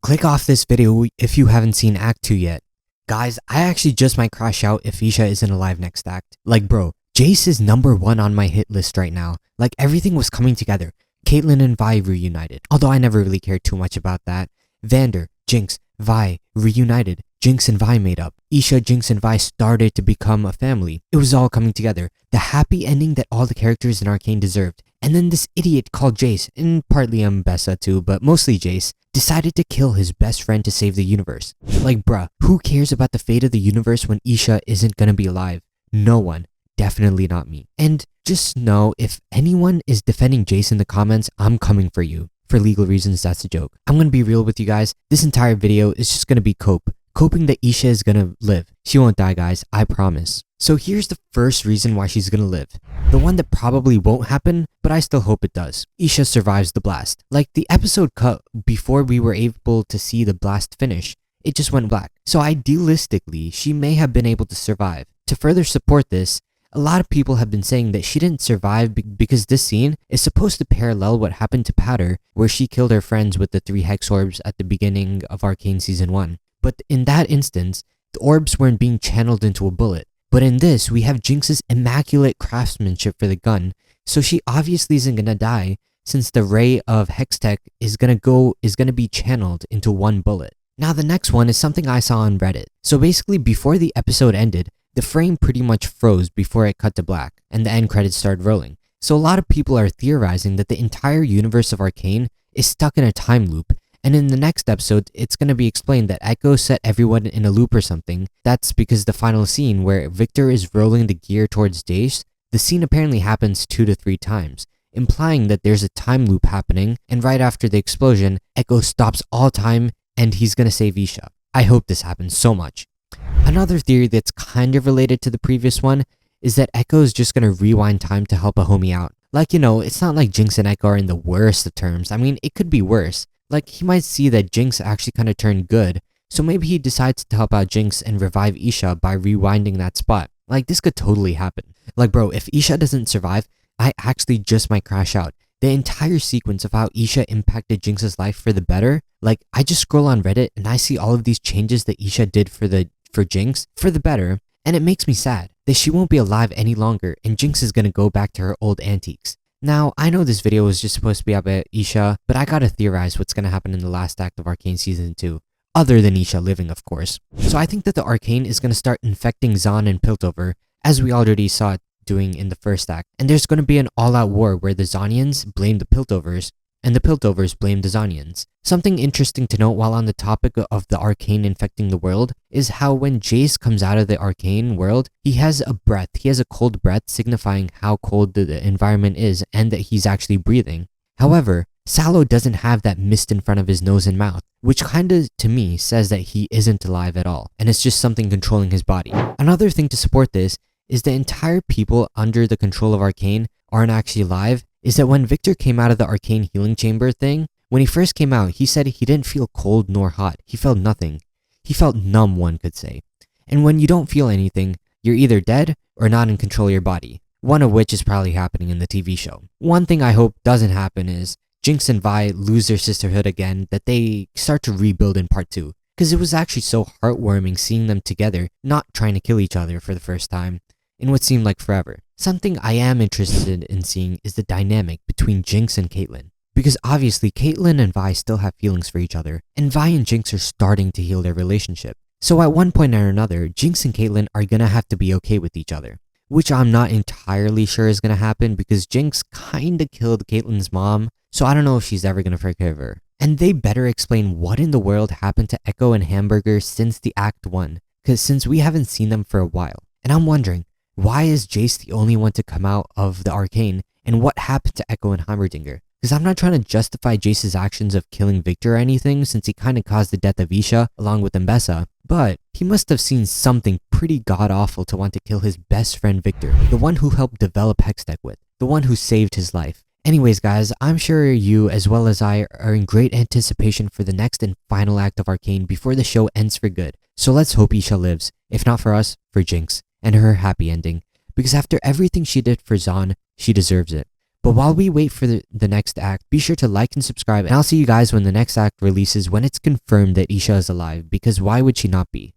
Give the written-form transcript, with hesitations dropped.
click off this video if you haven't seen Act 2 yet. Guys, I actually just might crash out if Isha isn't alive next act. Like bro, Jace is #1 on my hit list right now. Like everything was coming together. Caitlyn and Vi reunited, although I never really cared too much about that. Vander, Jinx, Vi reunited. Jinx and Vi made up. Isha, Jinx, and Vi started to become a family. It was all coming together. The happy ending that all the characters in Arcane deserved. And then this idiot called Jace, and partly Mbessa too, but mostly Jace, decided to kill his best friend to save the universe. Like bruh, who cares about the fate of the universe when Isha isn't gonna be alive? No one. Definitely not me. And just know, if anyone is defending Jace in the comments, I'm coming for you. For legal reasons, that's a joke. I'm gonna be real with you guys. This entire video is just gonna be coping that Isha is gonna live. She won't die, guys, I promise. So here's the first reason why she's gonna live. The one that probably won't happen, but I still hope it does. Isha survives the blast. Like the episode cut before we were able to see the blast finish, it just went black. So idealistically, she may have been able to survive. To further support this, a lot of people have been saying that she didn't survive because this scene is supposed to parallel what happened to Patter, where she killed her friends with the 3 hex orbs at the beginning of Arcane Season 1. But in that instance, the orbs weren't being channeled into a bullet. But in this, we have Jinx's immaculate craftsmanship for the gun, so she obviously isn't gonna die, since the ray of hex tech is gonna be channeled into 1 bullet. Now the next one is something I saw on Reddit. So basically, before the episode ended, the frame pretty much froze before it cut to black, and the end credits started rolling. So a lot of people are theorizing that the entire universe of Arcane is stuck in a time loop, and in the next episode, it's going to be explained that Echo set everyone in a loop or something. That's because the final scene where Victor is rolling the gear towards Jace, the scene apparently happens 2 to 3 times, implying that there's a time loop happening, and right after the explosion, Echo stops all time and he's going to save Isha. I hope this happens so much. Another theory that's kind of related to the previous one is that Echo is just going to rewind time to help a homie out. Like, you know, it's not like Jinx and Echo are in the worst of terms. I mean, it could be worse. Like, he might see that Jinx actually kind of turned good, so maybe he decides to help out Jinx and revive Isha by rewinding that spot. Like, this could totally happen. Like, bro, if Isha doesn't survive, I actually just might crash out. The entire sequence of how Isha impacted Jinx's life for the better, like, I just scroll on Reddit and I see all of these changes that Isha did for Jinx for the better, and it makes me sad that she won't be alive any longer and Jinx is gonna go back to her old antiques. Now, I know this video was just supposed to be about Isha, but I gotta theorize what's gonna happen in the last act of Arcane Season 2. Other than Isha living, of course. So I think that the Arcane is gonna start infecting Zahn and Piltover, as we already saw it doing in the first act. And there's gonna be an all-out war where the Zahnians blame the Piltovers, and the Piltovers blame the Zahnians. Something interesting to note while on the topic of the Arcane infecting the world is how when Jace comes out of the Arcane world, he has a breath. He has a cold breath signifying how cold the environment is and that he's actually breathing. However, Sallow doesn't have that mist in front of his nose and mouth, which kinda, to me, says that he isn't alive at all, and it's just something controlling his body. Another thing to support this is the entire people under the control of Arcane aren't actually alive, is that when Victor came out of the Arcane healing chamber thing, when he first came out, he said he didn't feel cold nor hot. He felt nothing. He felt numb, one could say. And when you don't feel anything, you're either dead or not in control of your body, one of which is probably happening in the TV show. One thing I hope doesn't happen is Jinx and Vi lose their sisterhood again, that they start to rebuild in part 2. Because it was actually so heartwarming seeing them together, not trying to kill each other for the first time, in what seemed like forever. Something I am interested in seeing is the dynamic between Jinx and Caitlyn. Because obviously Caitlyn and Vi still have feelings for each other, and Vi and Jinx are starting to heal their relationship. So at one point or another, Jinx and Caitlyn are gonna have to be okay with each other. Which I'm not entirely sure is gonna happen because Jinx kinda killed Caitlyn's mom, so I don't know if she's ever gonna forgive her. And they better explain what in the world happened to Echo and Hamburger since the Act 1, because since we haven't seen them for a while. And I'm wondering, why is Jace the only one to come out of the Arcane, and what happened to Echo and Heimerdinger? Because I'm not trying to justify Jace's actions of killing Victor or anything, since he kind of caused the death of Isha along with Mbessa, but he must have seen something pretty god-awful to want to kill his best friend Victor, the one who helped develop Hextech with, the one who saved his life. Anyways guys, I'm sure you as well as I are in great anticipation for the next and final act of Arcane before the show ends for good. So let's hope Isha lives, if not for us, for Jinx, and her happy ending, because after everything she did for Zahn, she deserves it. But while we wait for the next act, be sure to like and subscribe, and I'll see you guys when the next act releases, when it's confirmed that Isha is alive, because why would she not be?